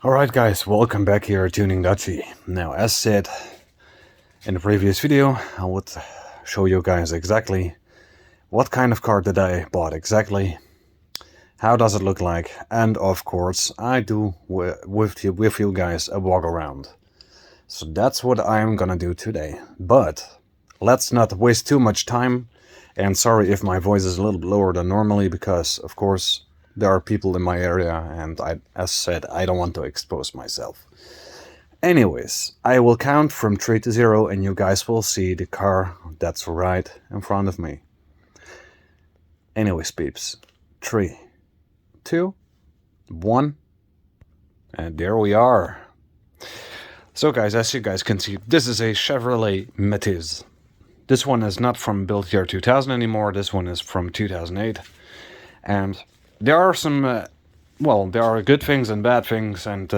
Alright guys, welcome back here at Tuning Dutchy. Now, as said in the previous video, I would show you guys exactly what kind of car did I bought exactly, how does it look like, and of course I do with you guys a walk around. So that's what I'm gonna do today. But let's not waste too much time, and sorry if my voice is a little bit lower than normally, because of course there are people in my area, and as said, I don't want to expose myself. Anyways, I will count from 3 to 0 and you guys will see the car that's right in front of me. Anyways, peeps. 3, 2, 1, and there we are. So guys, as you guys can see, this is a Chevrolet Matiz. This one is not from build year 2000 anymore, this one is from 2008. And there are some, there are good things and bad things, and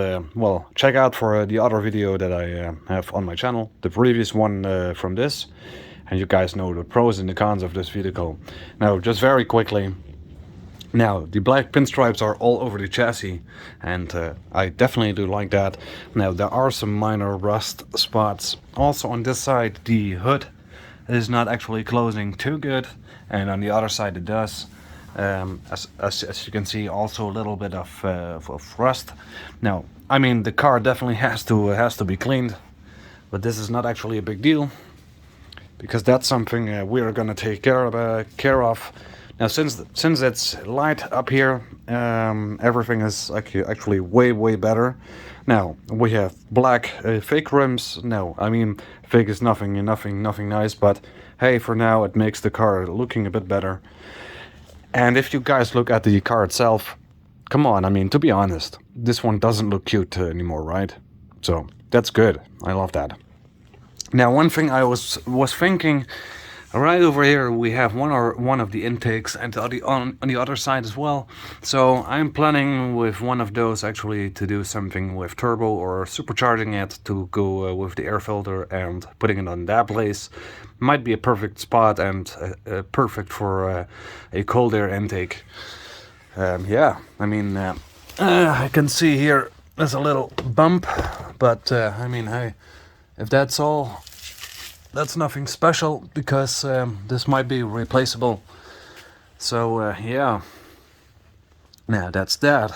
check out for the other video that I have on my channel, the previous one from this, and you guys know the pros and the cons of this vehicle. Now, just very quickly, now the black pinstripes are all over the chassis, and I definitely do like that. Now, there are some minor rust spots. Also on this side, the hood is not actually closing too good, and on the other side it does. As you can see, also a little bit of rust. Now, I mean, the car definitely has to be cleaned, but this is not actually a big deal, because that's something we are gonna take care of. Now, since it's light up here, everything is actually way better. Now we have black fake rims. No, I mean, fake is nothing nice, but hey, for now it makes the car looking a bit better. And if you guys look at the car itself, come on, I mean, to be honest, this one doesn't look cute anymore, right? So that's good. I love that. Now, one thing I was thinking, right over here we have one of the intakes, and on the other side as well. So I'm planning with one of those actually to do something with turbo or supercharging it to go with the air filter and putting it on that place. Might be a perfect spot, and perfect for a cold air intake. Yeah, I mean, I can see here there's a little bump, but I mean, hey, if that's all, that's nothing special, because this might be replaceable. So yeah, now that's that.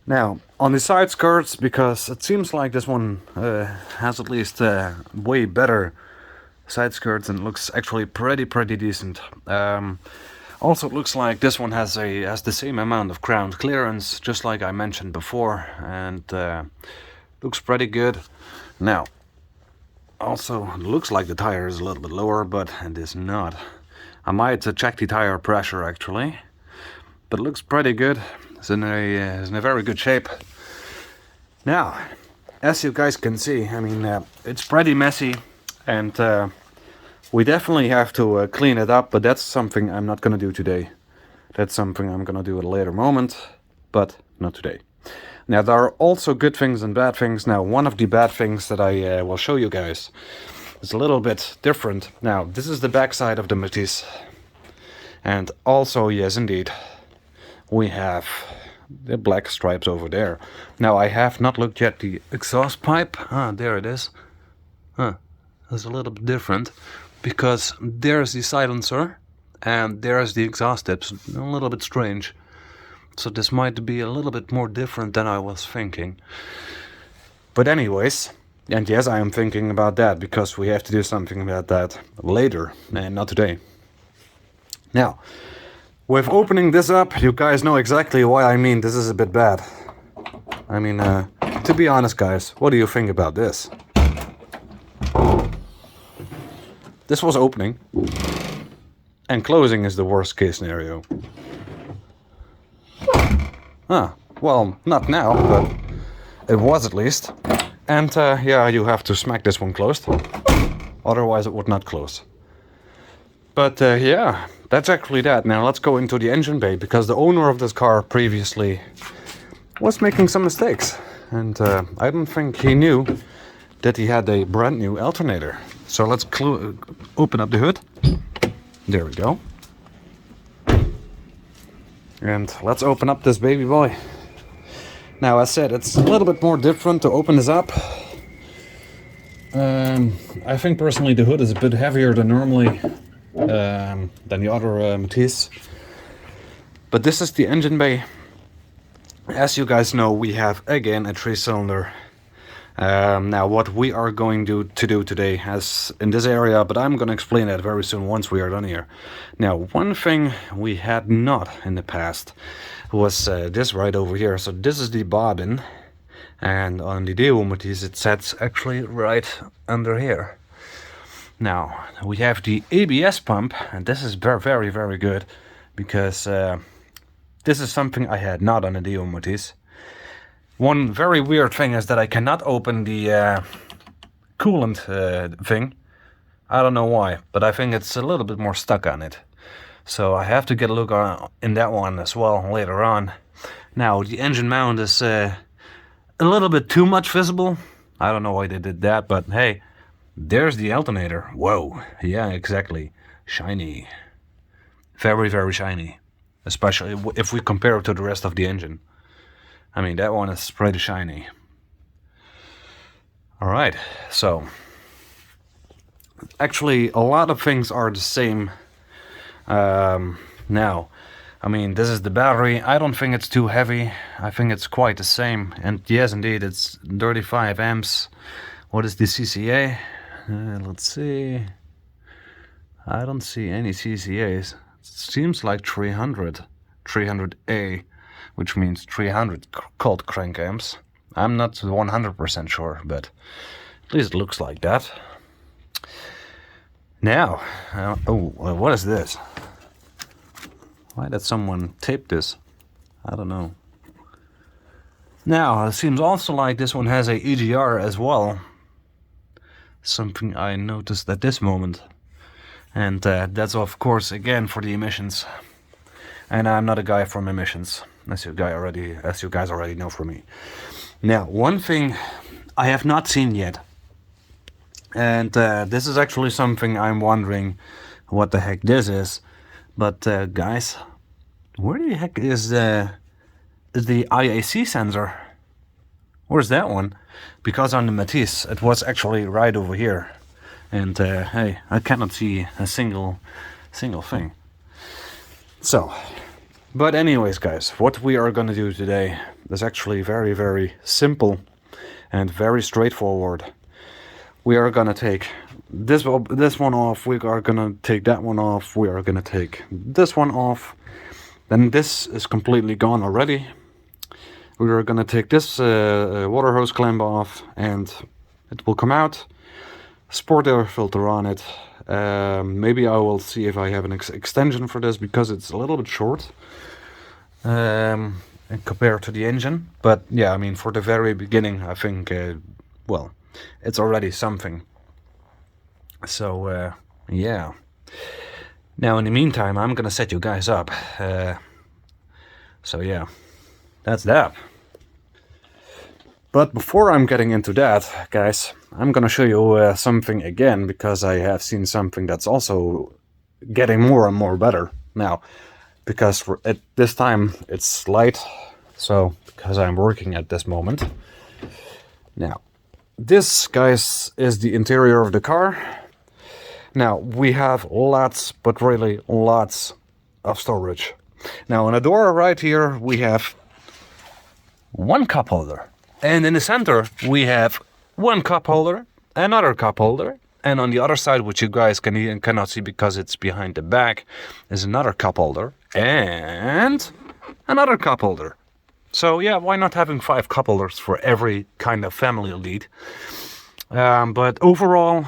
Now on the side skirts, because it seems like this one has at least way better side skirts and looks actually pretty decent. Also, it looks like this one has the same amount of ground clearance, just like I mentioned before, and looks pretty good. Now, also, it looks like the tire is a little bit lower, but it is not. I might check the tire pressure actually, but it looks pretty good. It's in a very good shape. Now, as you guys can see, I mean, it's pretty messy, and we definitely have to clean it up, but that's something I'm not gonna do today. That's something I'm gonna do at a later moment, but not today. Now, there are also good things and bad things. Now, one of the bad things that I will show you guys is a little bit different. Now, this is the back side of the Matiz. And also, yes indeed, we have the black stripes over there. Now, I have not looked yet the exhaust pipe. There it is. It's a little bit different, because there's the silencer and there's the exhaust tips. A little bit strange. So this might be a little bit more different than I was thinking. But anyways, and yes, I am thinking about that, because we have to do something about that later, and not today. Now, with opening this up, you guys know exactly why I mean this is a bit bad. I mean, to be honest guys, what do you think about this? This was opening, and closing is the worst case scenario. Well, not now, but it was at least. And yeah, you have to smack this one closed, otherwise it would not close. But yeah, that's actually that. Now let's go into the engine bay, because the owner of this car previously was making some mistakes, and I don't think he knew that he had a brand new alternator. So let's open up the hood. There we go. And let's open up this baby boy. Now, as said, it's a little bit more different to open this up. I think personally the hood is a bit heavier than normally, than the other Matisse. But this is the engine bay. As you guys know, we have again a 3-cylinder. Now what we are going to do today is in this area, but I'm going to explain that very soon once we are done here. Now, one thing we had not in the past was this right over here. So this is the bobbin, and on the Deo Matisse it sets actually right under here. Now we have the ABS pump, and this is very, very good, because this is something I had not on the Deo Matisse. One very weird thing is that I cannot open the coolant thing. I don't know why, but I think it's a little bit more stuck on it. So I have to get a look in that one as well later on. Now the engine mount is a little bit too much visible. I don't know why they did that, but hey, there's the alternator. Whoa, yeah, exactly. Shiny. Very, very shiny. Especially if we compare it to the rest of the engine. I mean, that one is pretty shiny. Alright, so actually a lot of things are the same. Now, I mean, this is the battery. I don't think it's too heavy. I think it's quite the same. And yes, indeed, it's 35 amps. What is the CCA? Let's see. I don't see any CCAs. It seems like 300A. Which means 300 cold crank amps. I'm not 100% sure, but at least it looks like that. Now, what is this? Why did someone tape this? I don't know. Now, it seems also like this one has a EGR as well. Something I noticed at this moment. And that's of course again for the emissions. And I'm not a guy from emissions. As you guys already know from me. Now, one thing I have not seen yet, and this is actually something I'm wondering what the heck this is. But guys, where the heck is the IAC sensor? Where's that one? Because on the Matisse it was actually right over here, and hey, I cannot see a single thing. So. But anyways, guys, what we are going to do today is actually very, very simple and very straightforward. We are going to take this one off, we are going to take that one off, we are going to take this one off. Then this is completely gone already. We are going to take this water hose clamp off, and it will come out. Sport air filter on it. Maybe I will see if I have an extension for this, because it's a little bit short compared to the engine. But yeah, I mean, for the very beginning, I think, well, it's already something. So yeah. Now in the meantime, I'm gonna set you guys up. So yeah, that's that. But before I'm getting into that, guys, I'm gonna show you something again, because I have seen something that's also getting more and more better now. Because at this time it's light, so because I'm working at this moment. Now, this, guys, is the interior of the car. Now, we have lots, but really lots of storage. Now, on the door right here, we have one cup holder. And in the center, we have one cup holder, another cup holder. And on the other side, which you guys cannot see because it's behind the back, is another cup holder and another cup holder. So yeah, why not having 5 cup holders for every kind of family lead? But overall,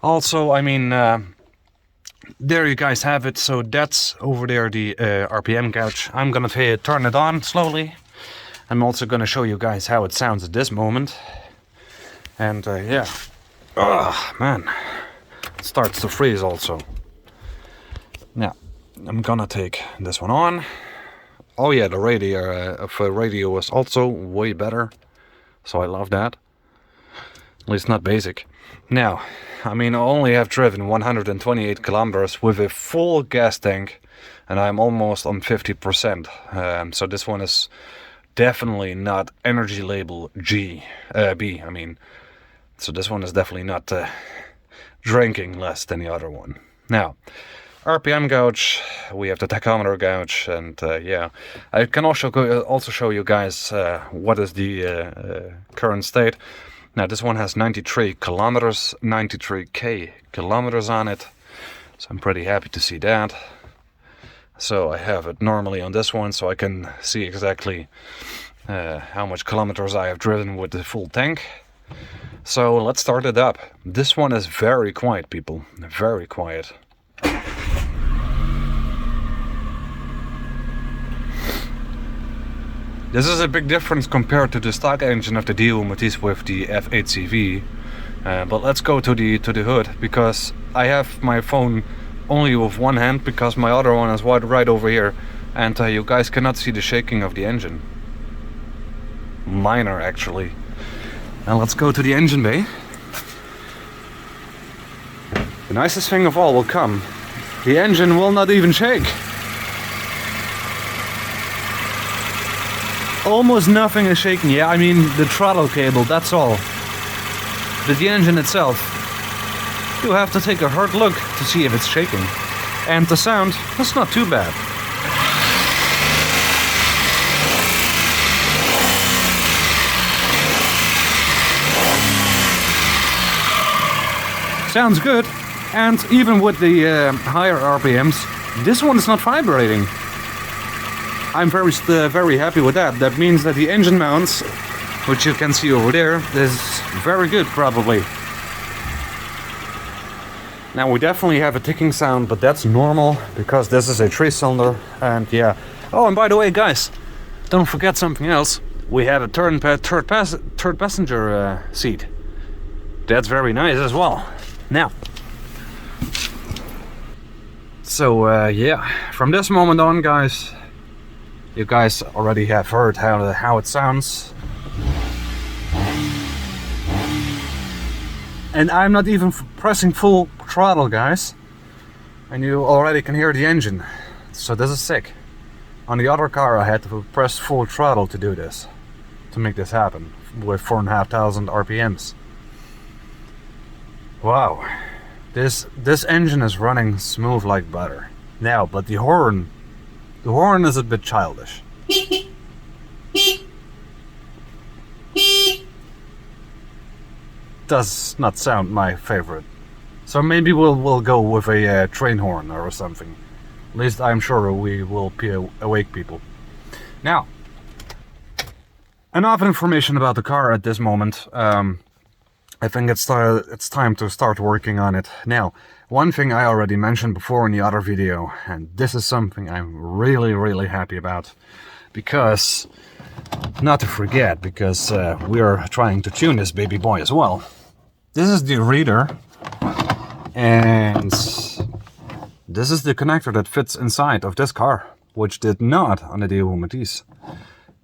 also, I mean, there you guys have it. So that's over there, the RPM gauge. I'm gonna turn it on slowly. I'm also gonna show you guys how it sounds at this moment. And yeah. Oh man, it starts to freeze also. Now, I'm gonna take this one on. Oh yeah, the radio was also way better, so I love that. At least not basic. Now, I mean, I only have driven 128 kilometers with a full gas tank, and I'm almost on 50%. So this one is definitely not energy label B, I mean. So this one is definitely not drinking less than the other one. Now, RPM gauge, we have the tachometer gauge, and yeah, I can also show you guys what is the current state. Now this one has 93 kilometers, 93k kilometers on it, so I'm pretty happy to see that. So I have it normally on this one, so I can see exactly how much kilometers I have driven with the full tank. So let's start it up. This one is very quiet, people, very quiet. This is a big difference compared to the stock engine of the Daewoo Matisse with the F8CV. But let's go to the hood, because I have my phone only with one hand because my other one is right over here, and you guys cannot see the shaking of the engine. Minor, actually. Now let's go to the engine bay. The nicest thing of all will come. The engine will not even shake. Almost nothing is shaking. Yeah, I mean the throttle cable, that's all. But the engine itself, you have to take a hard look to see if it's shaking. And the sound, that's not too bad. Sounds good. And even with the higher RPMs, this one is not vibrating. I'm very happy with that. That means that the engine mounts, which you can see over there, is very good probably. Now we definitely have a ticking sound, but that's normal because this is a 3-cylinder, and yeah. Oh, and by the way, guys, don't forget something else. We have a third passenger seat. That's very nice as well. Now, so yeah, from this moment on, guys, you guys already have heard how it sounds. And I'm not even pressing full throttle, guys. And you already can hear the engine. So this is sick. On the other car I had to press full throttle to do this. To make this happen. With 4,500 RPMs. Wow. This engine is running smooth like butter. Now, but the horn is a bit childish. Does not sound my favorite. So maybe we'll go with a train horn or something. At least I'm sure we will awake people. Now, enough information about the car at this moment. I think it's time to start working on it. Now, one thing I already mentioned before in the other video, and this is something I'm really happy about, because, not to forget, because we are trying to tune this baby boy as well. This is the reader, and this is the connector that fits inside of this car, which did not on the Daewoo Matisse.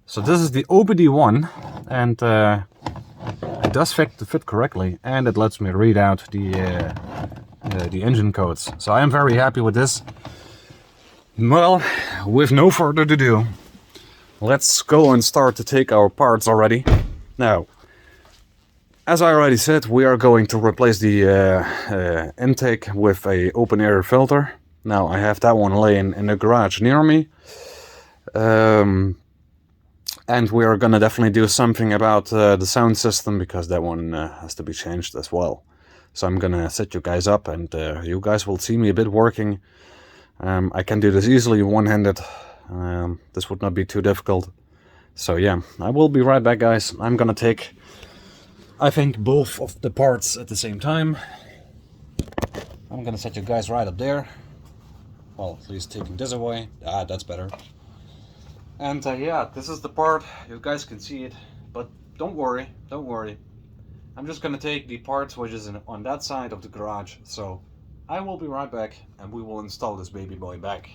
So this is the OBD1, and it does fit correctly, and it lets me read out the engine codes. So I am very happy with this. Well, with no further ado, let's go and start to take our parts already. Now, as I already said, we are going to replace the intake with a open air filter. Now I have that one laying in the garage near me. And we are gonna definitely do something about the sound system, because that one has to be changed as well. So I'm gonna set you guys up, and you guys will see me a bit working. I can do this easily one-handed. This would not be too difficult. So yeah, I will be right back, guys. I'm gonna take, I think, both of the parts at the same time. I'm gonna set you guys right up there. Well, at least taking this away. Ah, that's better. And yeah, this is the part. You guys can see it, but don't worry. I'm just gonna take the parts which is on that side of the garage. So I will be right back, and we will install this baby boy back.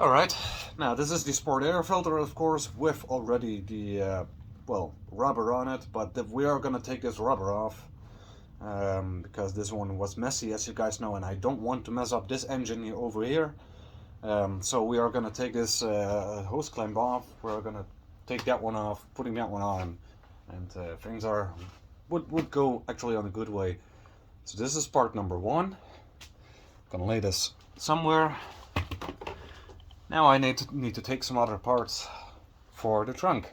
Alright, now this is the sport air filter, of course, with already the, well, rubber on it, but we are gonna take this rubber off, because this one was messy, as you guys know, and I don't want to mess up this engine over here. So we are gonna take this hose clamp off, we're gonna take that one off, putting that one on, and things would go actually on a good way. So this is part number one. Gonna lay this somewhere. Now I need to take some other parts for the trunk.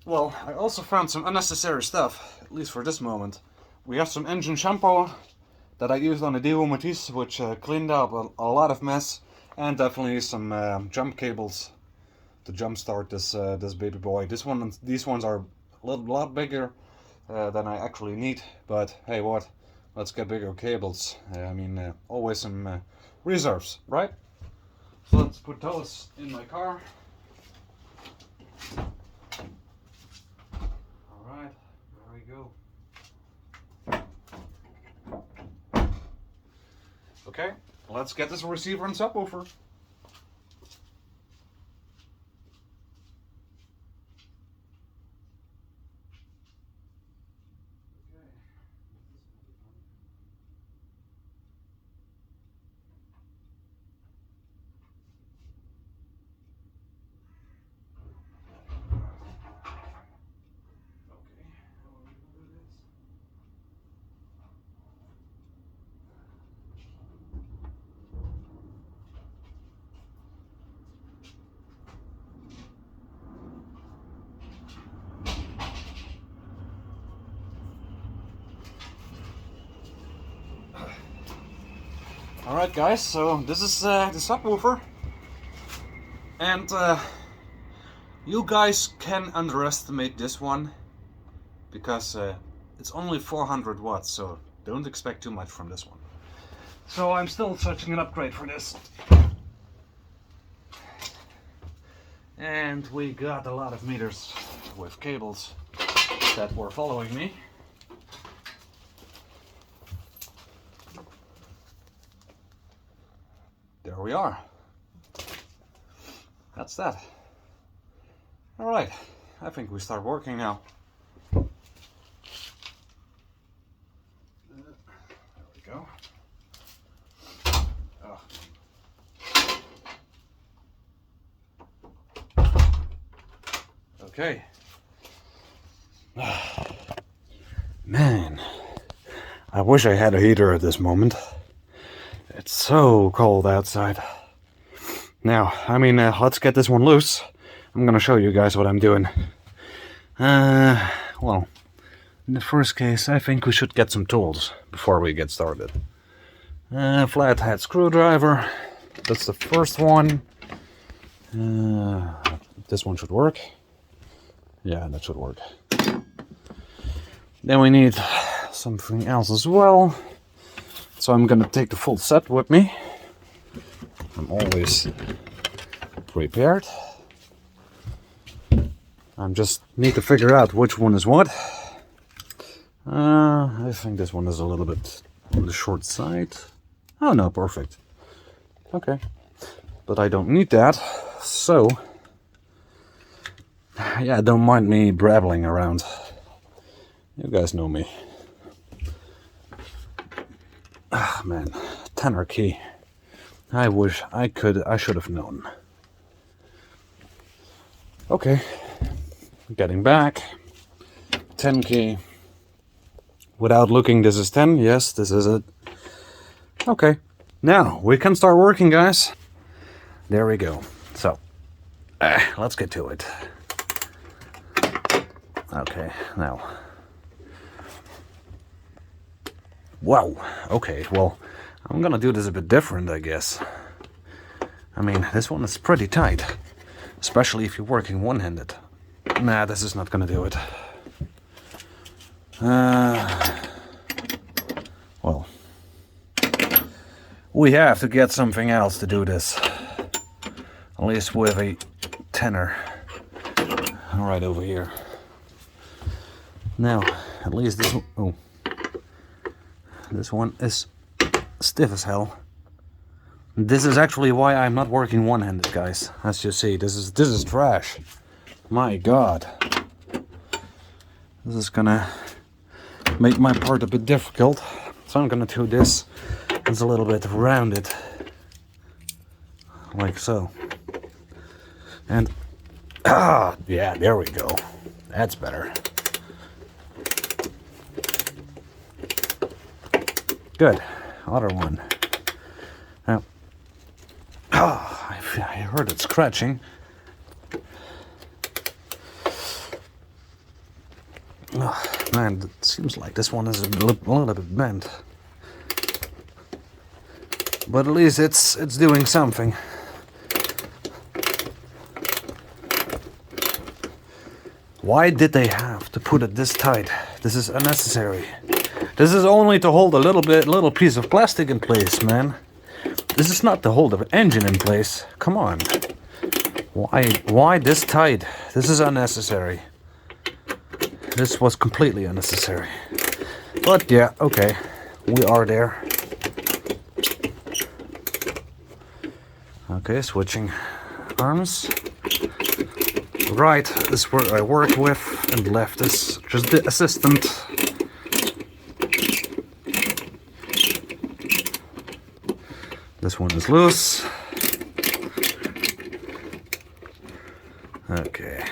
Well, I also found some unnecessary stuff, at least for this moment. We have some engine shampoo that I used on the Devo Matisse, which cleaned up a lot of mess, and definitely some jump cables to jumpstart this baby boy. These ones are a lot bigger than I actually need, but hey, what? Let's get bigger cables. I mean, always some reserves, right? So let's put those in my car. Alright, there we go. Okay, let's get this receiver and subwoofer. Alright guys, so this is the subwoofer, and you guys can underestimate this one because it's only 400 watts, so don't expect too much from this one. So I'm still searching an upgrade for this. And we got a lot of meters with cables that were following me. There we are. That's that. Alright, I think we start working now. There we go. Oh. Okay. Man, I wish I had a heater at this moment. It's so cold outside. Now, I mean, let's get this one loose. I'm gonna show you guys what I'm doing. Well, in the first case, I think we should get some tools before we get started. Flathead screwdriver. That's the first one. This one should work. Yeah, that should work. Then we need something else as well. So I'm gonna take the full set with me. I'm always prepared. I just need to figure out which one is what. I think this one is a little bit on the short side. Oh no, perfect. Okay. But I don't need that, so yeah, don't mind me brabbling around. You guys know me. Ah, man, tenor key. I wish I should have known. Okay, getting back. 10 key. Without looking, this is 10. Yes, this is it. Okay, now we can start working, guys. There we go. So, let's get to it. Okay, now Wow, okay, well, I'm gonna do this a bit different, I guess. I mean, this one is pretty tight, especially if you're working one-handed. Nah, this is not gonna do it. Well, we have to get something else to do this. At least with a tenor right over here. Now, at least this one, oh, this one is stiff as hell. This is actually why I'm not working one-handed, guys. As you see, this is trash. My God, this is gonna make my part a bit difficult. So I'm gonna do this. It's a little bit rounded, like so. And yeah, there we go. That's better. Good. Other one. Now, I heard it scratching. Oh, man, it seems like this one is a little bit bent. But at least it's doing something. Why did they have to put it this tight? This is unnecessary. This is only to hold a little piece of plastic in place, man. This is not to hold the engine in place. Come on. Why this tight? This is unnecessary. This was completely unnecessary. But yeah, okay. We are there. Okay, switching arms. Right is where I work with, and left is just the assistant. This one is loose. Okay.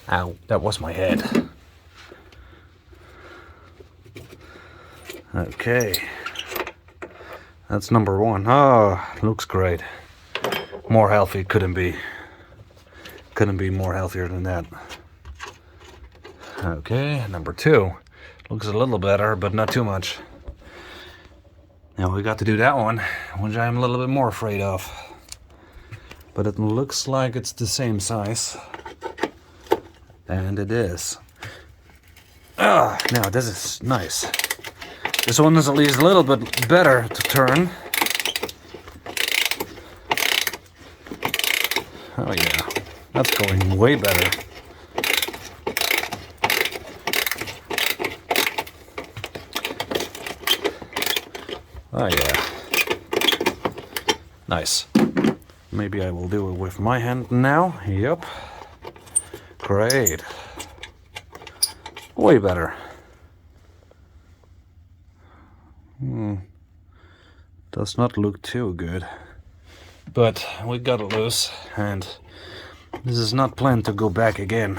Ow, that was my head. Okay. That's number one. Oh, looks great. More healthy couldn't be. Couldn't be more healthier than that. Okay, number two. Looks a little better, but not too much. Now we got to do that one, which I'm a little bit more afraid of. But it looks like it's the same size. And it is. Now this is nice. This one is at least a little bit better to turn. Oh yeah, that's going way better. Oh yeah. Nice. Maybe I will do it with my hand now. Yep. Great. Way better. Does not look too good. But we got it loose, and this is not planned to go back again.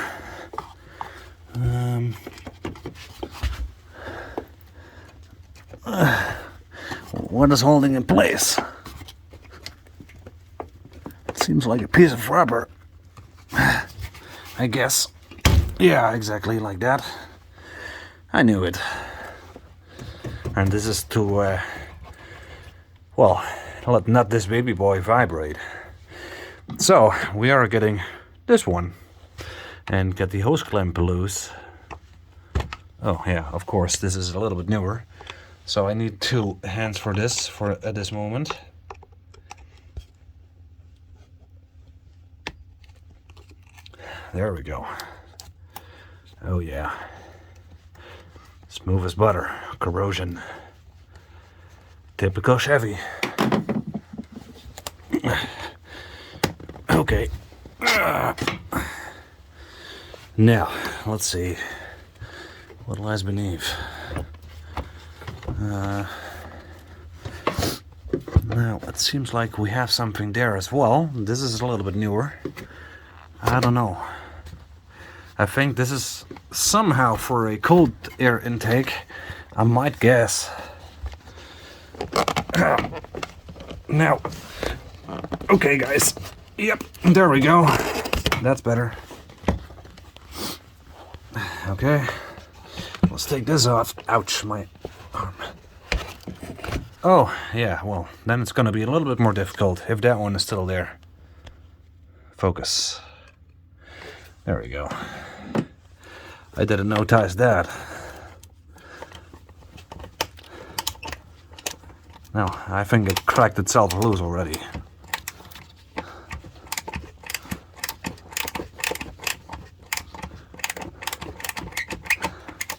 What is holding in place? It seems like a piece of rubber. I guess. Yeah, exactly like that. I knew it. And this is to, well, let not this baby boy vibrate. So, we are getting this one. And get the hose clamp loose. Oh, yeah, of course, this is a little bit newer. So I need two hands for this, at this moment. There we go. Oh yeah. Smooth as butter. Corrosion. Typical Chevy. Okay. Now, let's see what lies beneath. Now, it seems like we have something there as well. This is a little bit newer. I don't know. I think this is somehow for a cold air intake. I might guess. Now, okay guys. Yep, there we go. That's better. Okay. Let's take this off. Ouch, my Oh, yeah, well, then it's going to be a little bit more difficult if that one is still there. Focus. There we go. I didn't notice that. No, I think it cracked itself loose already.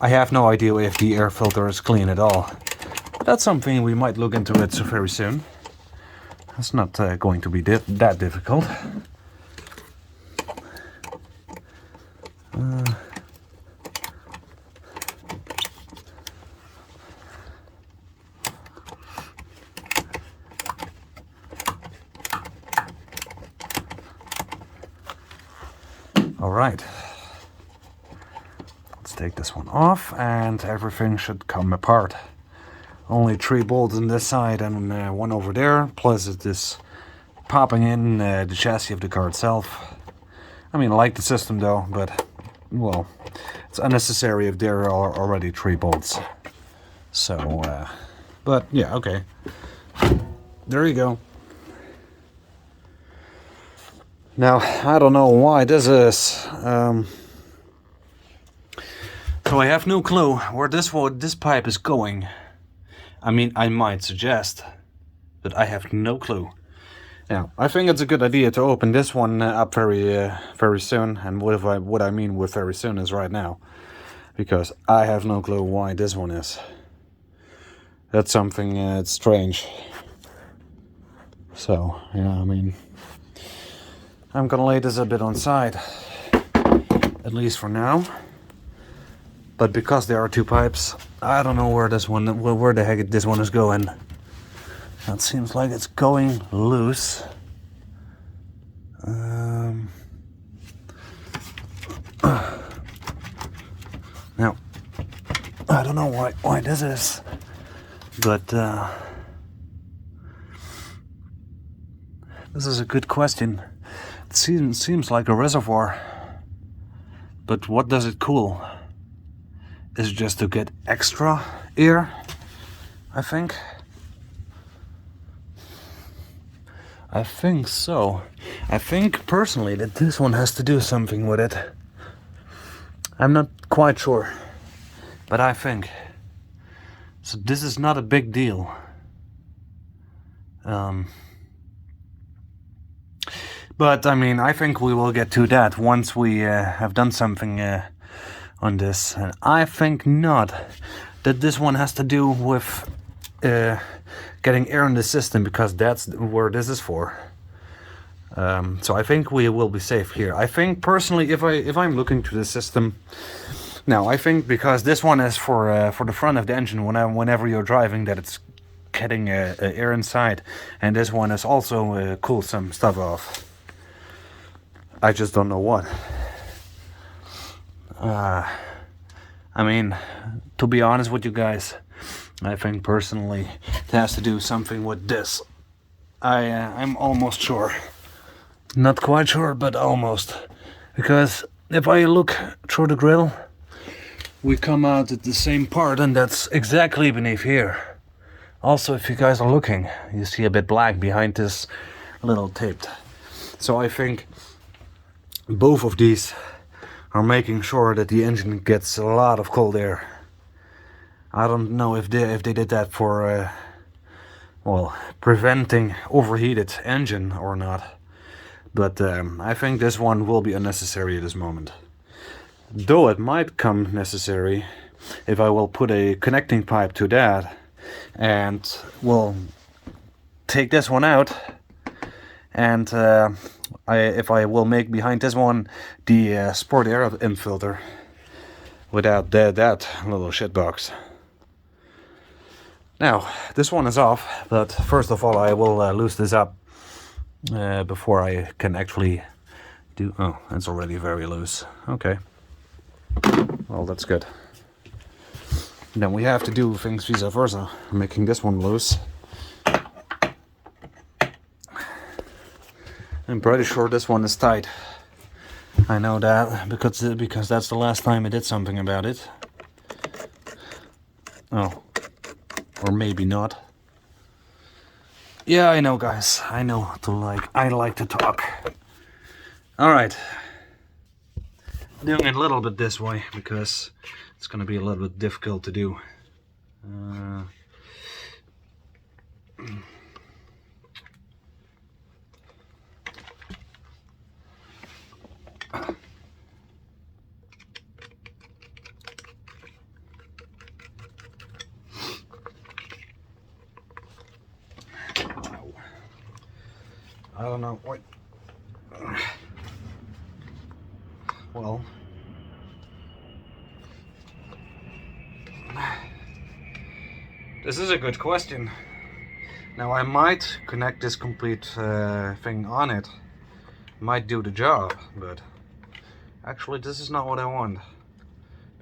I have no idea if the air filter is clean at all. That's something we might look into it very soon. It's not going to be that difficult. All right. Let's take this one off and everything should come apart. Only 3 bolts on this side and one over there, plus it is popping in the chassis of the car itself. I mean, I like the system though, but, well, it's unnecessary if there are already 3 bolts. So, but yeah, okay. There you go. Now, I don't know why this is. So I have no clue where this pipe is going. I mean, I might suggest, but I have no clue. Now, I think it's a good idea to open this one up very soon. And what I mean with very soon is right now, because I have no clue why this one is. That's something strange. So yeah, I mean, I'm gonna lay this a bit on side, at least for now. But because there are 2 pipes, I don't know where where the heck this one is going. It seems like it's going loose. Now, I don't know why this is, but this is a good question. It seems like a reservoir, but what does it cool? Is it just to get extra air, I think? I think so. I think personally that this one has to do something with it. I'm not quite sure, but I think. So this is not a big deal. But I mean, I think we will get to that once we have done something on this. And I think not that this one has to do with getting air in the system, because that's where this is for. So I think we will be safe here. I think personally, if I'm looking to the system now, I think because this one is for the front of the engine, whenever you're driving, that it's getting air inside, and this one is also cool some stuff off. I just don't know what. I mean, to be honest with you guys, I think personally it has to do something with this. I'm almost sure. Not quite sure, but almost. Because if I look through the grill, we come out at the same part, and that's exactly beneath here. Also, if you guys are looking, you see a bit black behind this little taped. So I think both of these are making sure that the engine gets a lot of cold air. I don't know if they did that for well, preventing overheated engine or not, but I think this one will be unnecessary at this moment. Though it might come necessary if I will put a connecting pipe to that, and we'll take this one out, and if I will make behind this one the sport air infilter without that little shit box. Now, this one is off, but first of all I will loose this up before I can actually do... Oh, it's already very loose. Okay. Well, that's good. Then we have to do things vice versa, making this one loose. I'm pretty sure this one is tight. I know that because that's the last time I did something about it. Oh, or maybe not. Yeah, I know, guys. I know I like to talk. All right. Doing it a little bit this way because it's gonna be a little bit difficult to do. I don't know what. Well, this is a good question. Now I might connect this complete thing on it, might do the job, but actually this is not what I want,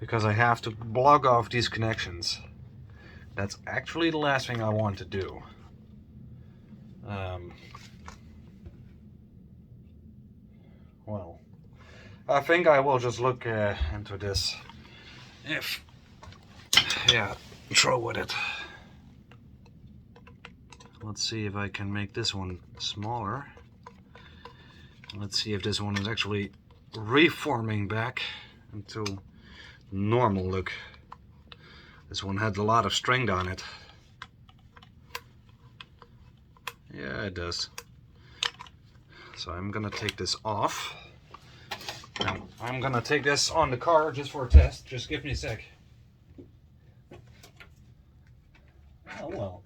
because I have to block off these connections. That's actually the last thing I want to do. Well, I think I will just look into this. Throw with it. Let's see if I can make this one smaller. Let's see if this one is actually reforming back into normal look. This one had a lot of strength on it. Yeah, it does. So I'm gonna take this off. Now, I'm gonna take this on the car just for a test. Just give me a sec. Oh well,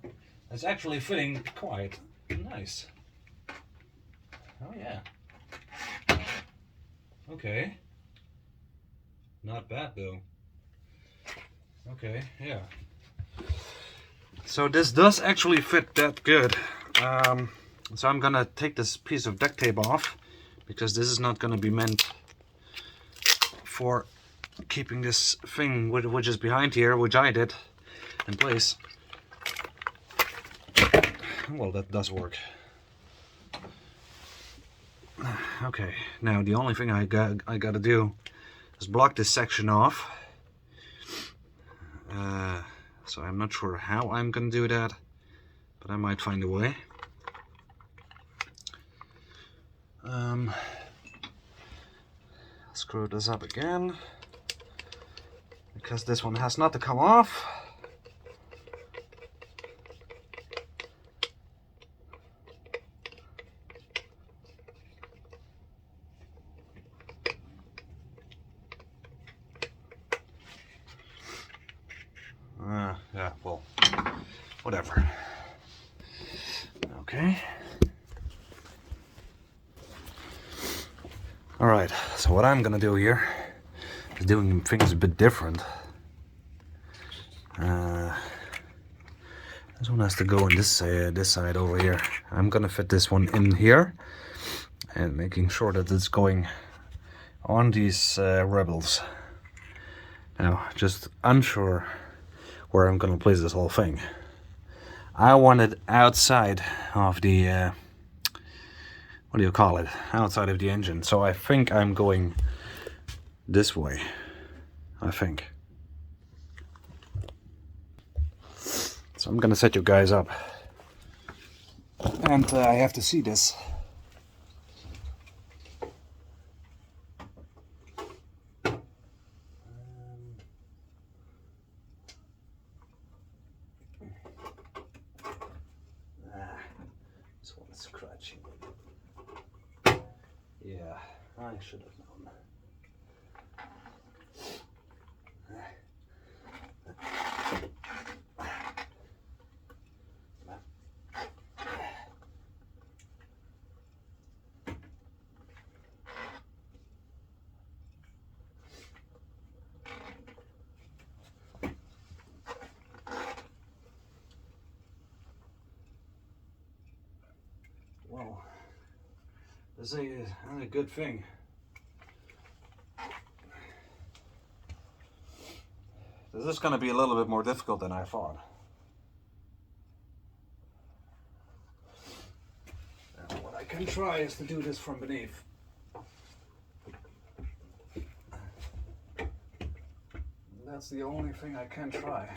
it's actually fitting quite nice. Oh yeah. Okay. Not bad though. Okay, yeah. So this does actually fit that good. So I'm gonna take this piece of duct tape off, because this is not gonna be meant for keeping this thing which is behind here, which I did, in place. Well, that does work. Okay, now the only thing I gotta do is block this section off. So I'm not sure how I'm gonna do that, but I might find a way. Screw this up again, because this one has not to come off. Yeah, well, whatever. Okay. Alright, so what I'm gonna do here is doing things a bit different. This one has to go in this side over here. I'm gonna fit this one in here, and making sure that it's going on these rebels. Now, just unsure where I'm gonna place this whole thing. I want it outside of the what do you call it? Outside of the engine. So I think I'm going this way. I think. So I'm gonna set you guys up. And I have to see this. This one's scratching. Yeah, I should have known. Well, this is a good thing. This is going to be a little bit more difficult than I thought. And what I can try is to do this from beneath. That's the only thing I can try.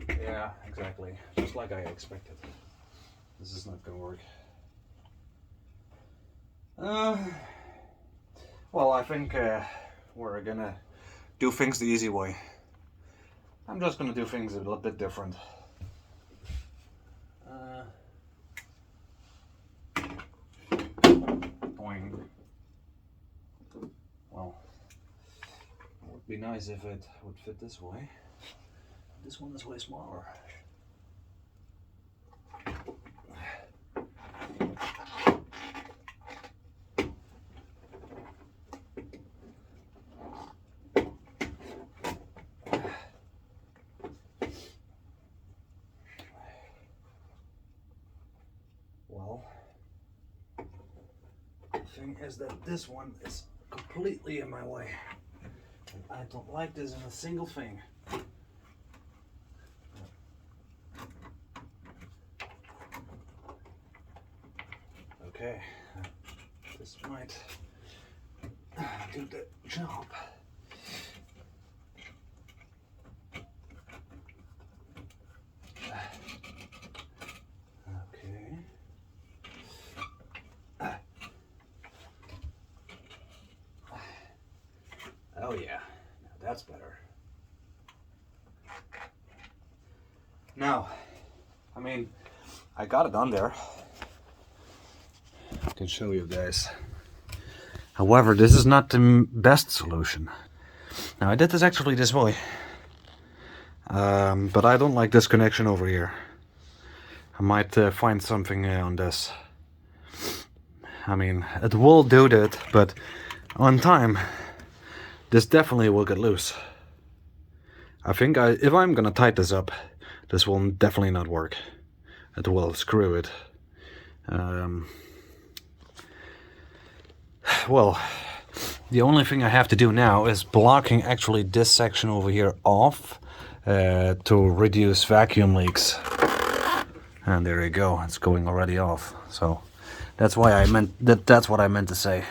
Yeah, exactly. Just like I expected. This is not gonna work. Well, I think we're gonna do things the easy way. I'm just gonna do things a little bit different. Boing. Well, it would be nice if it would fit this way. This one is way smaller. Well, the thing is that this one is completely in my way. And I don't like this in a single thing. Okay, this might do the job. Okay. Oh yeah, now that's better. Now, I mean, I got it on there. I can show you guys. However, this is not the best solution. Now, I did this actually this way. But I don't like this connection over here. I might find something on this. I mean, it will do that, but on time, this definitely will get loose. I think if I'm gonna tighten this up, this will definitely not work. It will screw it. Well, the only thing I have to do now is blocking actually this section over here off to reduce vacuum leaks. And there you go, it's going already off. So that's why I meant that's what I meant to say.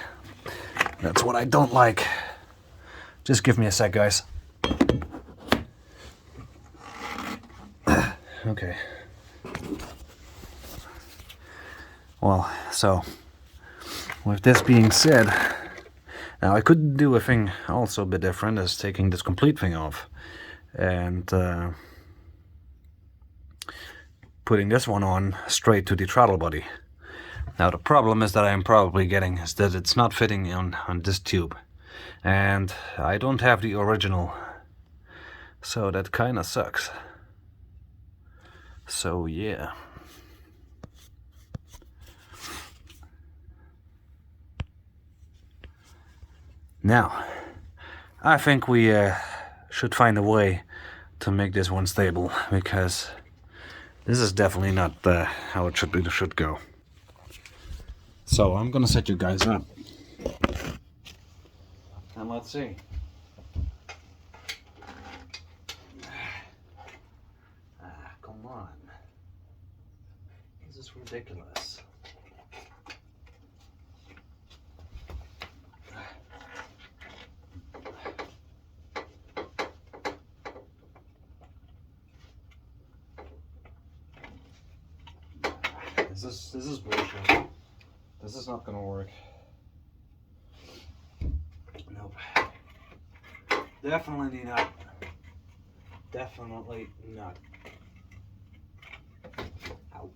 That's what I don't like. Just give me a sec, guys. Okay. Well, so with this being said, now I could do a thing also a bit different, as taking this complete thing off and putting this one on straight to the throttle body. Now the problem is that I'm probably getting is that it's not fitting on this tube, and I don't have the original, so that kinda sucks. So yeah. Now, I think we should find a way to make this one stable, because this is definitely not how it should go. So I'm gonna set you guys up, and let's see. Come on. This is ridiculous. This is bullshit. This is not gonna work. Nope. Definitely not. Definitely not. Ow.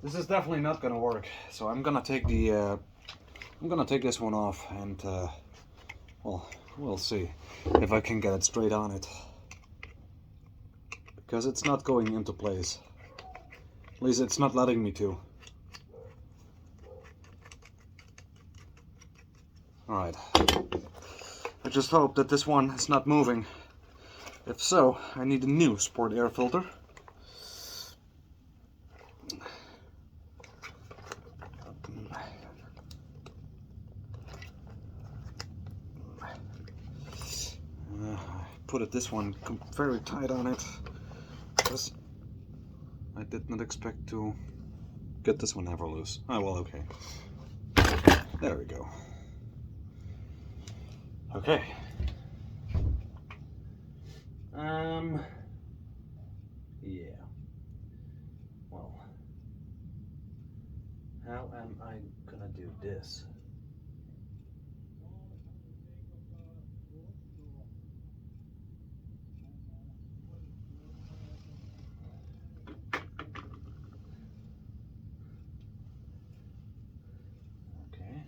This is definitely not gonna work. So I'm gonna take this one off, and well, we'll see if I can get it straight on it, because it's not going into place. At least it's not letting me to. Alright. I just hope that this one is not moving. If so, I need a new sport air filter. Put this one very tight on it, because I did not expect to get this one ever loose. Oh well, okay. There we go. Okay. Yeah. Well, how am I gonna do this? Okay.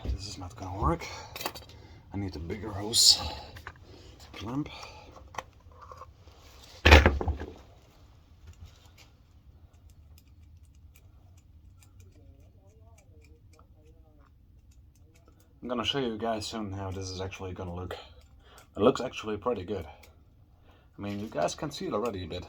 This is not gonna work. I need a bigger hose clamp. I'm gonna show you guys soon how this is actually gonna look. It looks actually pretty good. I mean, you guys can see it already a bit.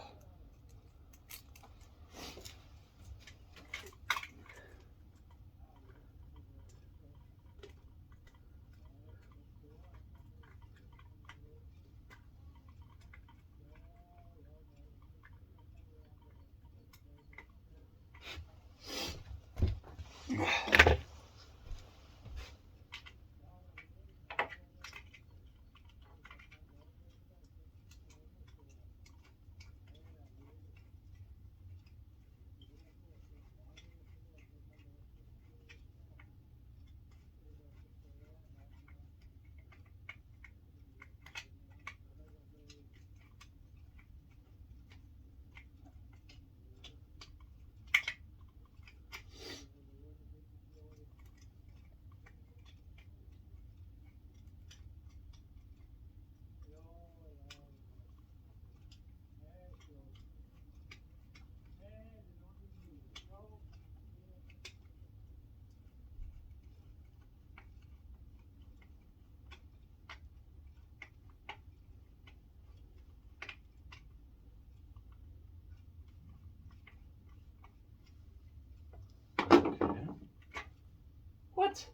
What?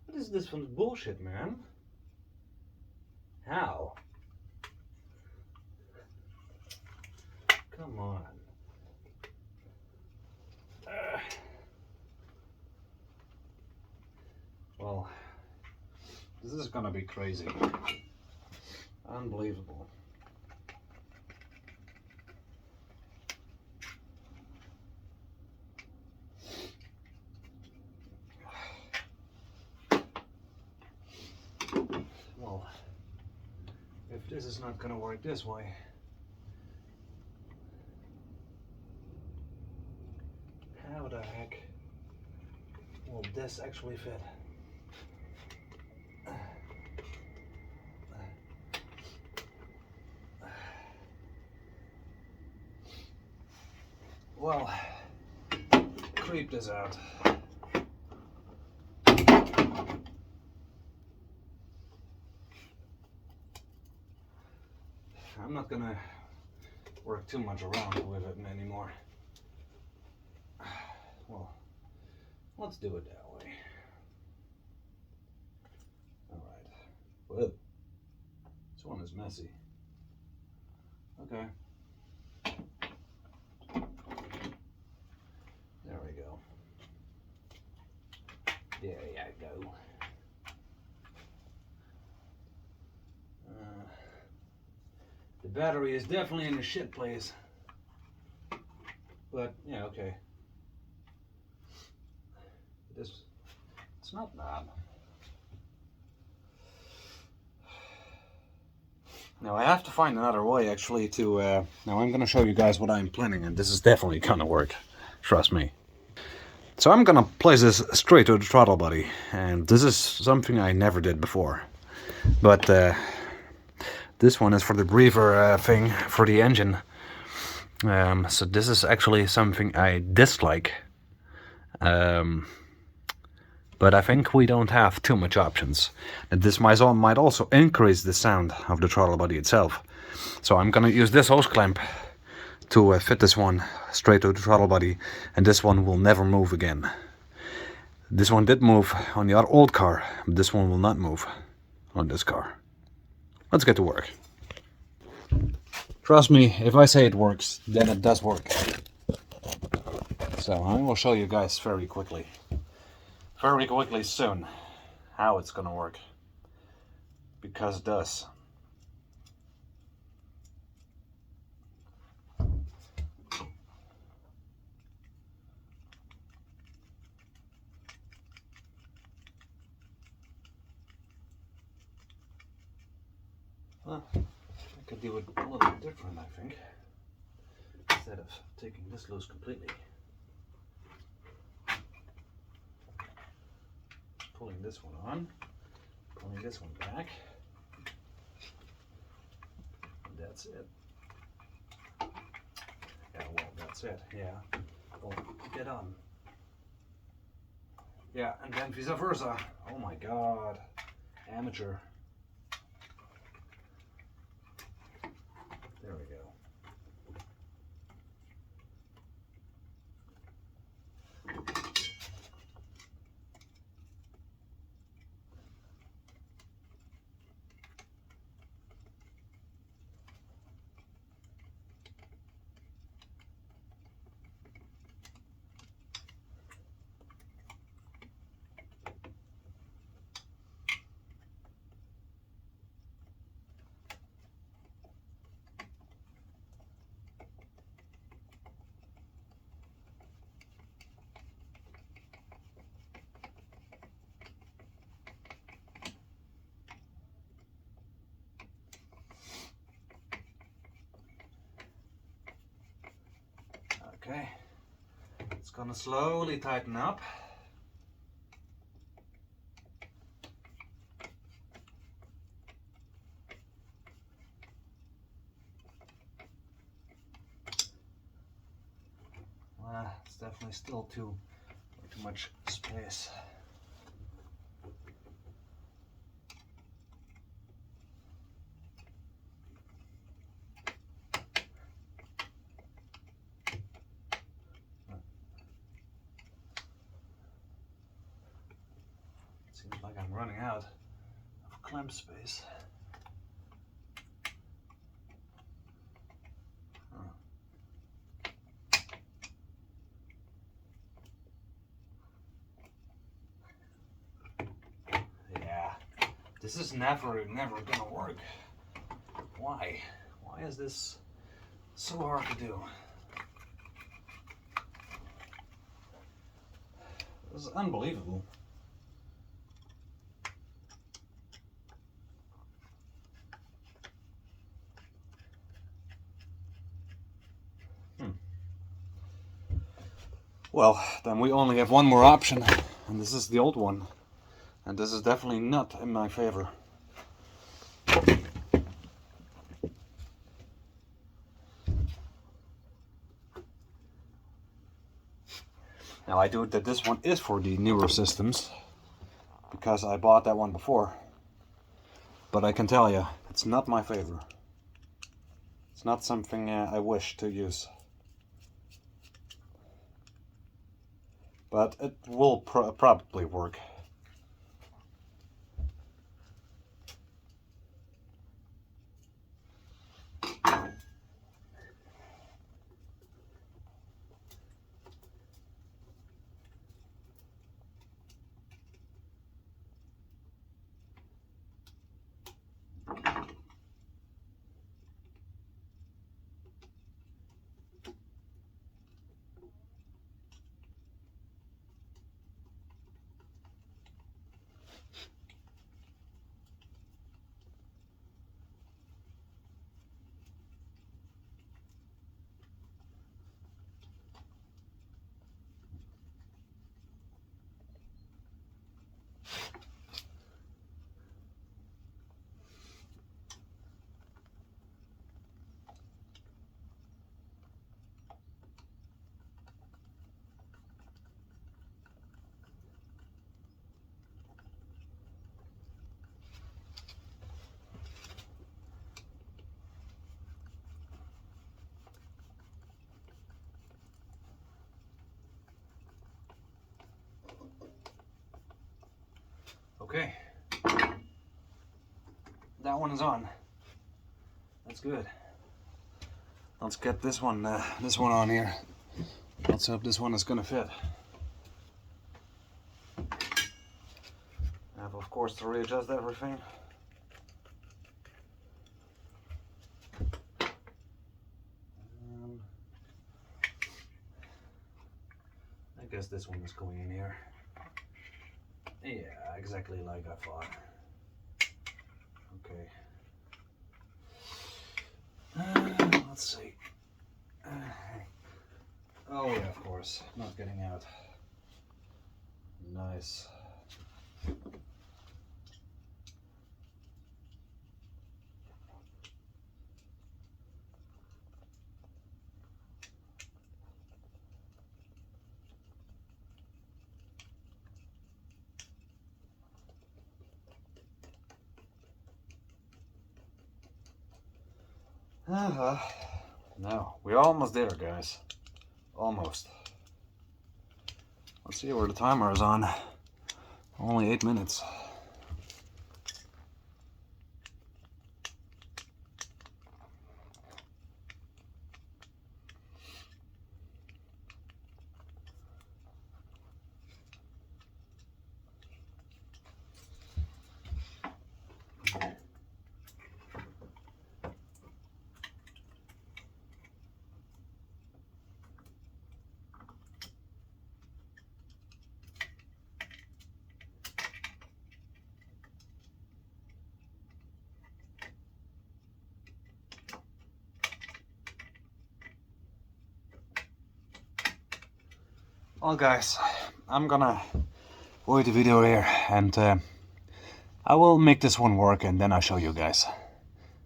What is this for bullshit, man? How? Come on. Well, this is gonna be crazy. Unbelievable. Well, if this is not gonna work this way, how the heck will this actually fit? Well, creep this out. I'm not gonna work too much around with it anymore. Well, let's do it that way. Alright. Whoa. This one is messy. Okay. There we go. There you go. The battery is definitely in a shit place. But, yeah, okay. It's not bad. Now I have to find another way actually to, now I'm gonna show you guys what I'm planning, and this is definitely gonna work. Trust me. So I'm gonna place this straight to the throttle body, and this is something I never did before. But this one is for the breather thing for the engine. So this is actually something I dislike. But I think we don't have too much options. And this might also increase the sound of the throttle body itself. So I'm gonna use this hose clamp to fit this one straight to the throttle body, and this one will never move again. This one did move on the other old car, but this one will not move on this car. Let's get to work. Trust me, if I say it works, then it does work. So I will show you guys very quickly soon, how it's gonna work. Because it does. Well, I could do it a little bit different, I think. Instead of taking this loose completely. Pulling this one on, pulling this one back. And that's it. Yeah, well, that's it, yeah. Go get on. Yeah, and then vice versa. Oh my god. Amateur. There we go. Okay, it's gonna slowly tighten up. It's definitely still too much space. Seems like I'm running out of clamp space. Yeah, this is never gonna work. Why? Why is this so hard to do? This is unbelievable. Well, then we only have one more option, and this is the old one. And this is definitely not in my favor. Now I do that this one is for the newer systems, because I bought that one before. But I can tell you, it's not my favor. It's not something I wish to use. But it will probably work. Okay. That one is on. That's good. Let's get this one on here. Let's hope this one is gonna fit. I have, of course, to readjust everything. I guess this one is going in here. Yeah, exactly like I thought. Okay. Let's see. Oh yeah, of course, not getting out. Nice. No, we're almost there, guys. Almost. Let's see where the timer is on. Only 8 minutes. Well guys, I'm gonna wait the video here and I will make this one work and then I'll show you guys.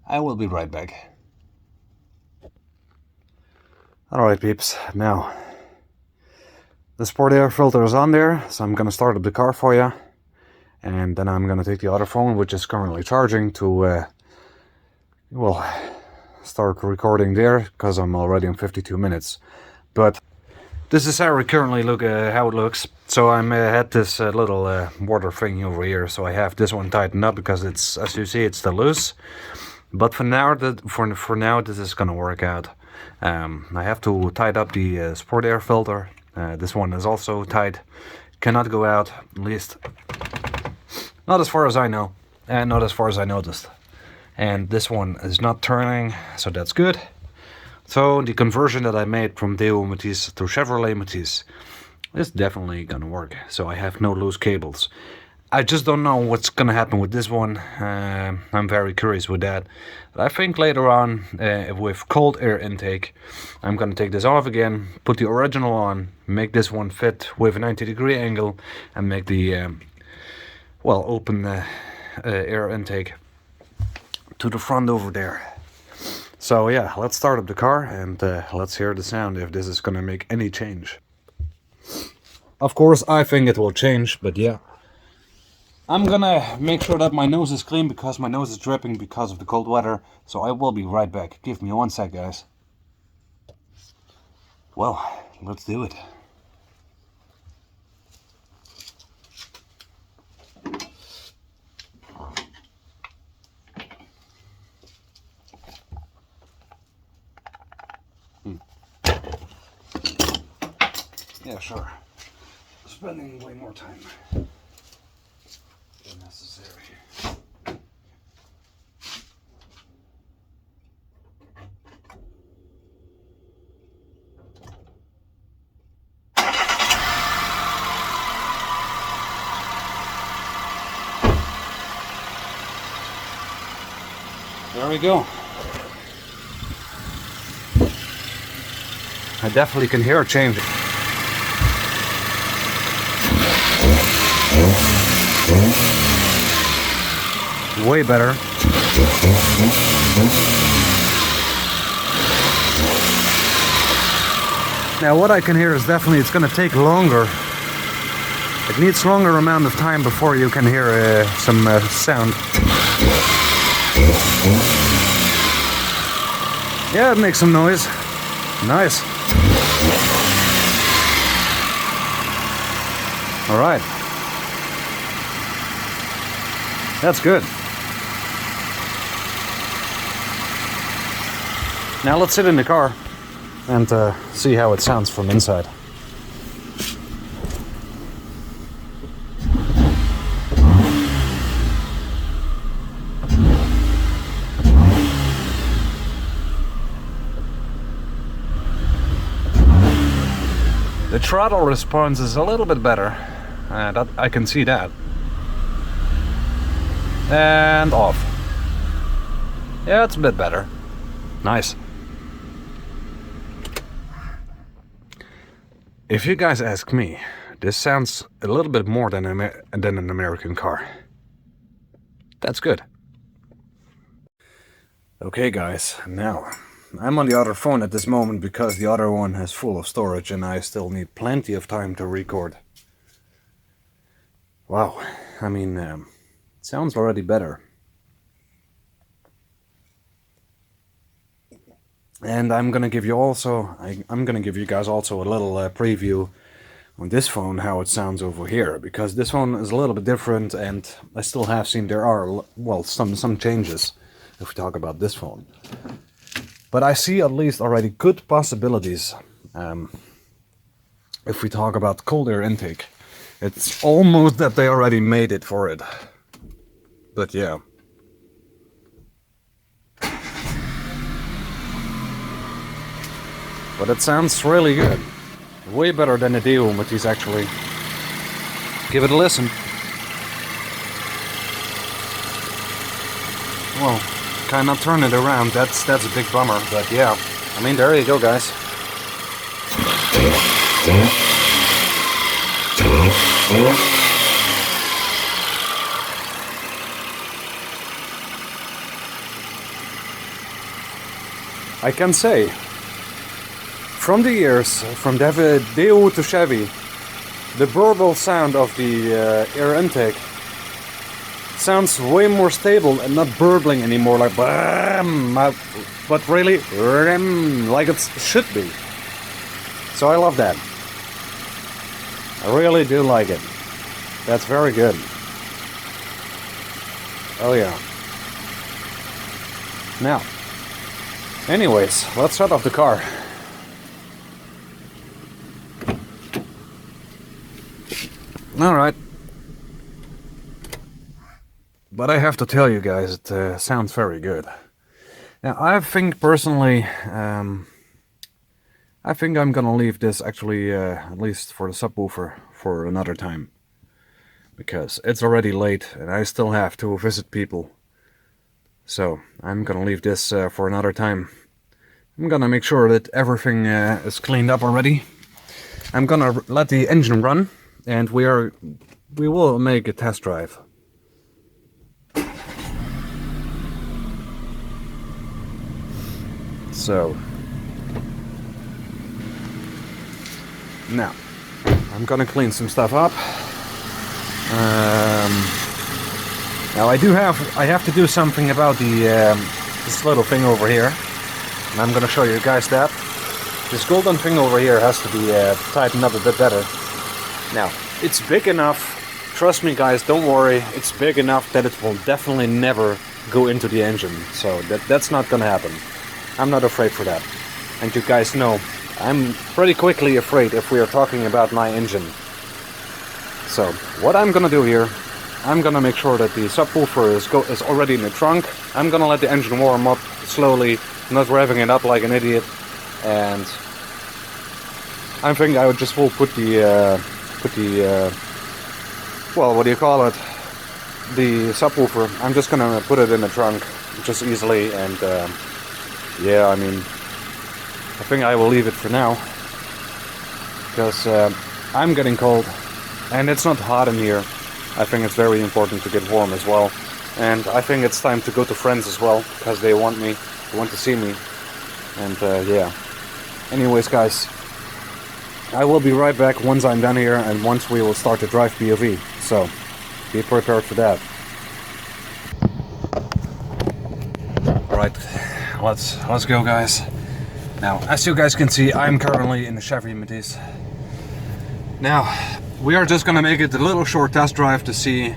I will be right back. Alright peeps, now the sport air filter is on there, so I'm gonna start up the car for you and then I'm gonna take the other phone, which is currently charging, to well, start recording there because I'm already on 52 minutes. But this is how it currently how it looks. So I had this little water thing over here, so I have this one tightened up because it's, as you see, it's still loose. But for now, for now, this is gonna work out. I have to tighten up the sport air filter. This one is also tight, cannot go out, at least not as far as I know, and not as far as I noticed. And this one is not turning, so that's good. So the conversion that I made from Daewoo Matisse to Chevrolet Matisse is definitely gonna work. So I have no loose cables. I just don't know what's gonna happen with this one. I'm very curious with that. But I think later on, with cold air intake, I'm gonna take this off again, put the original on, make this one fit with a 90-degree angle, and make the well, open air intake to the front over there. So yeah, let's start up the car and let's hear the sound if this is gonna make any change. Of course, I think it will change, but yeah. I'm gonna make sure that my nose is clean because my nose is dripping because of the cold weather. So I will be right back. Give me 1 sec, guys. Well, let's do it. Yeah, sure. Spending way more time than necessary. There we go. I definitely can hear it changing. Way better. Now what I can hear is definitely it's going to take longer. It needs longer amount of time before you can hear some sound. Yeah, it makes some noise. Nice. All right. That's good. Now let's sit in the car and see how it sounds from inside. The throttle response is a little bit better, I can see that. And off. Yeah, it's a bit better. Nice. If you guys ask me, this sounds a little bit more than an American car. That's good. Okay guys, now I'm on the other phone at this moment because the other one is full of storage and I still need plenty of time to record. Wow, I mean, it sounds already better. And I'm gonna give you also, I'm gonna give you guys also a little preview on this phone, how it sounds over here, because this phone is a little bit different, and I still have seen there are, well, some changes if we talk about this phone. But I see at least already good possibilities if we talk about cold air intake. It's almost that they already made it for it. But yeah. But it sounds really good. Way better than the Deum, which is actually. Give it a listen. Well, cannot turn it around. That's a big bummer. But yeah, I mean, there you go, guys. I can say, from the years, from Deo to Chevy, the burble sound of the air intake sounds way more stable and not burbling anymore, like bam, but really like it should be. So I love that. I really do like it. That's very good. Oh yeah. Now, anyways, let's shut off the car. Alright. But I have to tell you guys, it sounds very good. Now, I think personally, I think I'm gonna leave this actually, at least for the subwoofer, for another time. Because it's already late and I still have to visit people. So, I'm gonna leave this for another time. I'm gonna make sure that everything is cleaned up already. I'm gonna let the engine run. And we will make a test drive. So now I'm gonna clean some stuff up. Now I have to do something about this little thing over here, and I'm gonna show you guys that. This golden thing over here has to be tightened up a bit better. Now, it's big enough, trust me guys, don't worry, it's big enough that it will definitely never go into the engine, so that's not gonna happen. I'm not afraid for that. And you guys know, I'm pretty quickly afraid if we are talking about my engine. So, what I'm gonna do here, I'm gonna make sure that the subwoofer is already in the trunk. I'm gonna let the engine warm up slowly, not revving it up like an idiot, and I think I would just will put the well, what do you call it? The subwoofer. I'm just gonna put it in the trunk just easily, and yeah, I mean, I think I will leave it for now because I'm getting cold and it's not hot in here. I think it's very important to get warm as well, and I think it's time to go to friends as well because they want to see me, and yeah. Anyways, guys, I will be right back once I'm done here and once we will start to drive POV, so be prepared for that. Alright, let's go, guys. Now, as you guys can see, I'm currently in the Chevy Matisse. Now, we are just gonna make it a little short test drive to see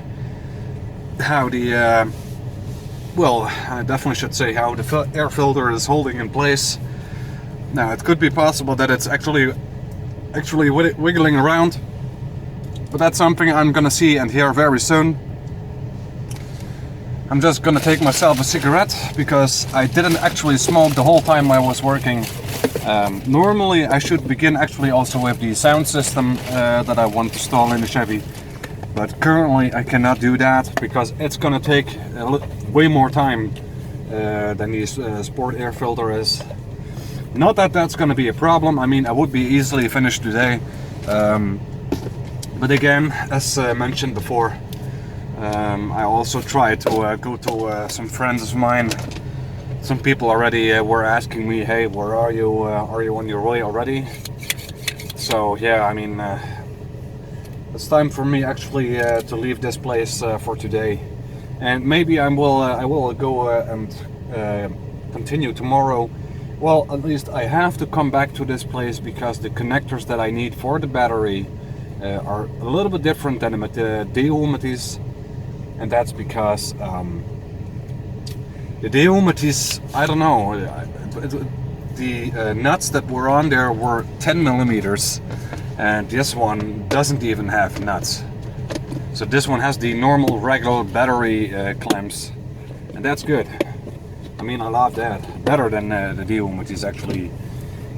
how the well, I definitely should say how the air filter is holding in place. Now it could be possible that it's actually wiggling around, but that's something I'm gonna see and hear very soon. I'm just gonna take myself a cigarette because I didn't actually smoke the whole time I was working. Normally I should begin actually also with the sound system that I want to install in the Chevy, but currently I cannot do that because it's gonna take way more time than the sport air filter is. Not that that's gonna be a problem. I mean, I would be easily finished today, but again, as mentioned before, I also tried to go to some friends of mine. Some people already were asking me, hey, where are you? Are you on your way already? So yeah, I mean, it's time for me actually to leave this place for today. And maybe I will go and continue tomorrow. Well, at least I have to come back to this place because the connectors that I need for the battery are a little bit different than the Dehumities. And that's because the Dehumities, I don't know, the nuts that were on there were 10 millimeters, and this one doesn't even have nuts. So this one has the normal regular battery clamps, and that's good. I mean, I love that. Better than the Dehumities actually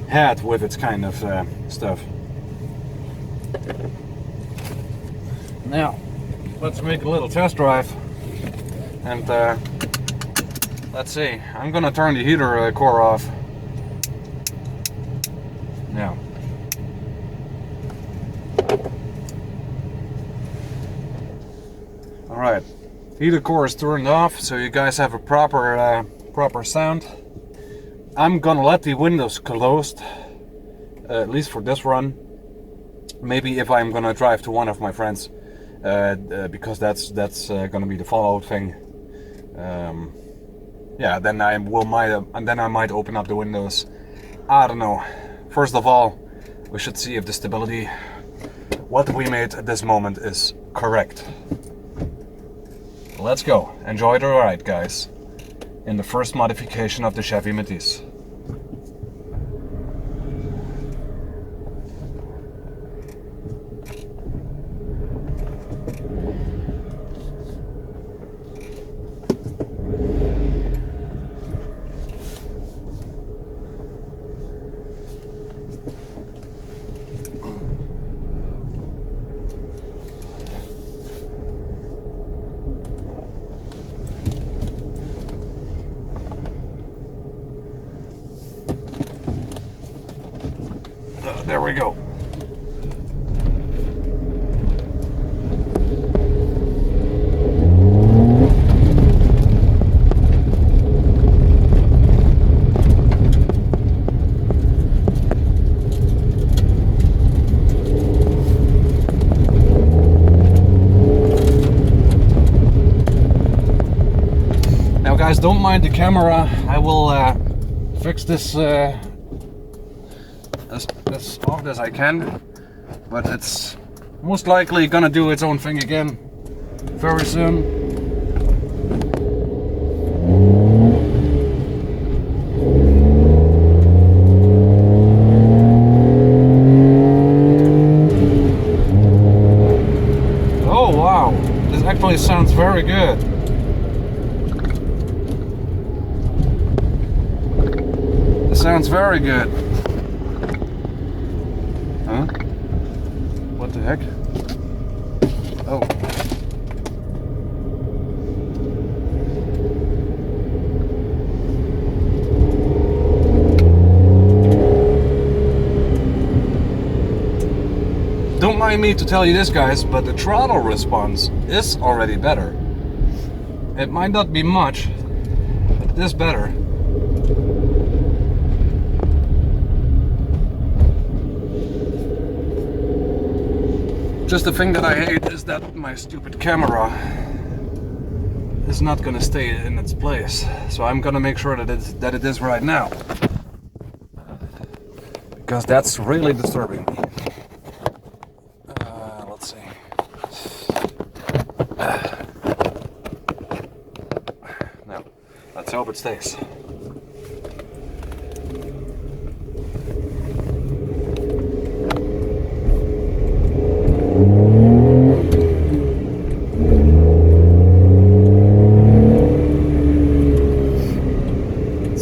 had with its kind of stuff. Now, let's make a little test drive, and let's see. I'm gonna turn the heater core off. Now, all right, heater core is turned off, so you guys have a proper sound. I'm gonna let the windows closed, at least for this run. Maybe if I'm gonna drive to one of my friends. Because that's gonna be the follow thing. Yeah, then I might open up the windows. I don't know. First of all, we should see if the stability, what we made at this moment, is correct. Let's go. Enjoy the ride, guys, in the first modification of the Chevy Métis. There we go. Now guys, don't mind the camera. I will fix this as often as I can, but it's most likely gonna do its own thing again very soon. Oh wow, this actually sounds very good. It sounds very good. Huh? What the heck? Oh. Don't mind me to tell you this, guys, but the throttle response is already better. It might not be much, but it is better. Just the thing that I hate is that my stupid camera is not gonna stay in its place. So I'm gonna make sure that it is right now, because that's really disturbing me. Let's see. hope it stays.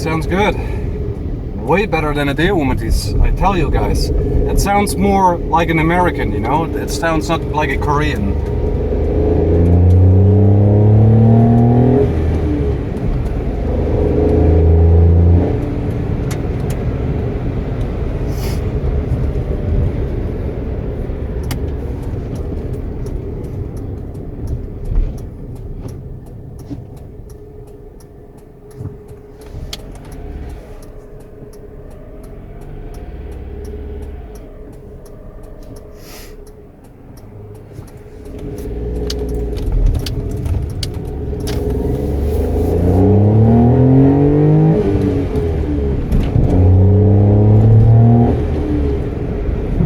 Sounds good. Way better than a Deomatis, I tell you guys. It sounds more like an American, you know? It sounds not like a Korean.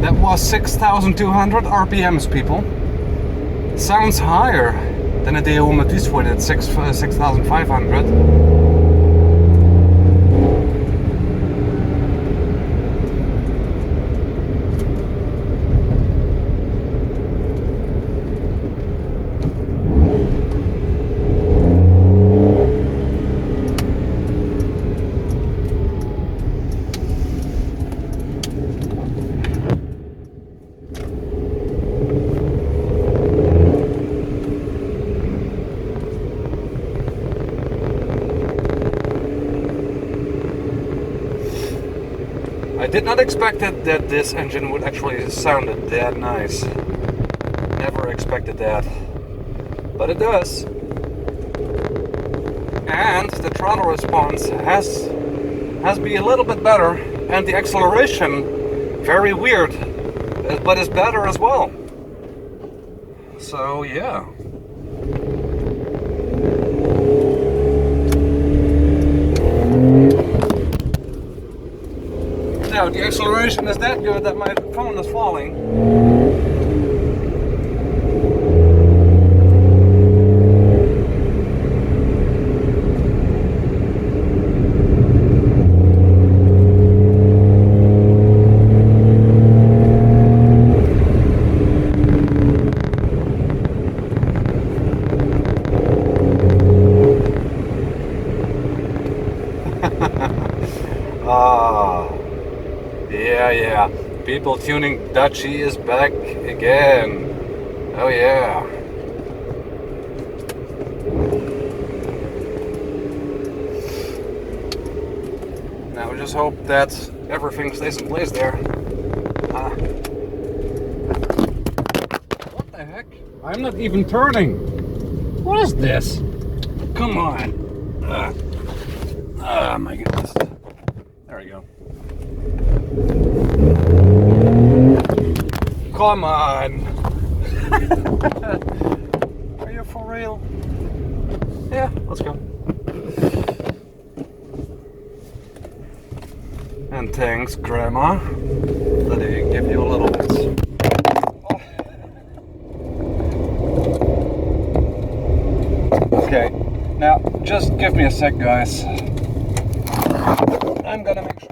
That was 6,200 RPMs, people. Sounds higher than a Deomatis with at 6,500. I did not expect that this engine would actually sound that nice. Never expected that. But it does. And the throttle response has been a little bit better, and the acceleration, very weird, but is better as well. So yeah. Now, the acceleration is that good that my phone is falling. Yeah. People, Tuning Dutchy is back again. Oh yeah. Now we just hope that everything stays in place there. What the heck? I'm not even turning. What is this? Come on. Oh my goodness. There we go. Come on! Are you for real? Yeah, let's go. And thanks, Grandma. Let me give you a little bit. Oh. Okay, now just give me a sec, guys. I'm gonna make sure.